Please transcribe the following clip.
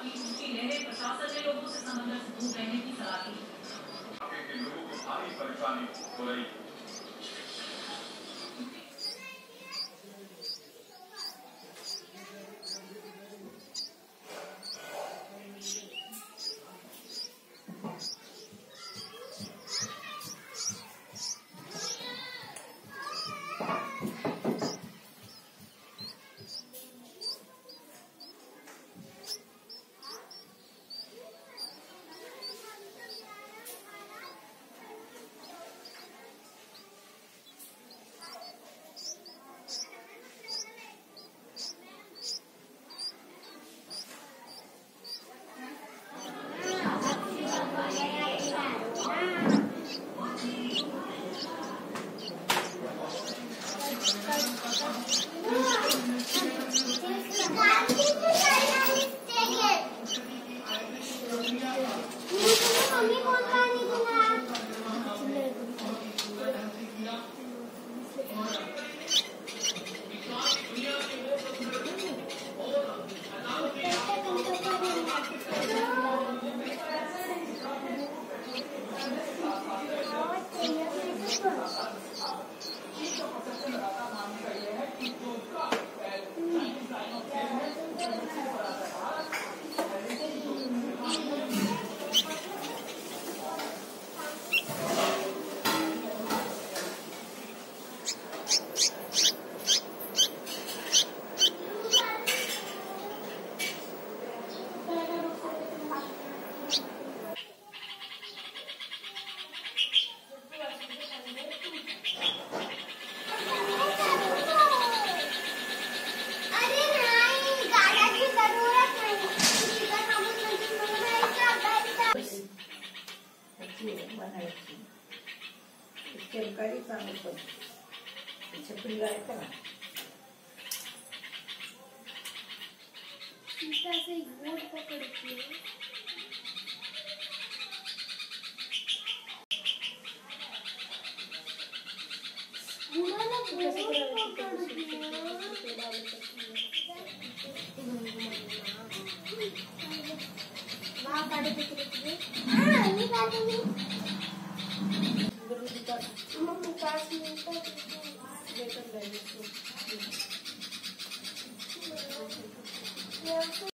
प्रशासन ने लोगों से समंदर से दूर रहने की सलाह दी। लोगों को भारी परेशानी हो रही है। छपरी गायता से गोड़ पकड़ के बुरा ना पकड़ वहाँ काटे थे हाँ ये काटेंगे गुरु जी का हम 5 मिनट लेकर गए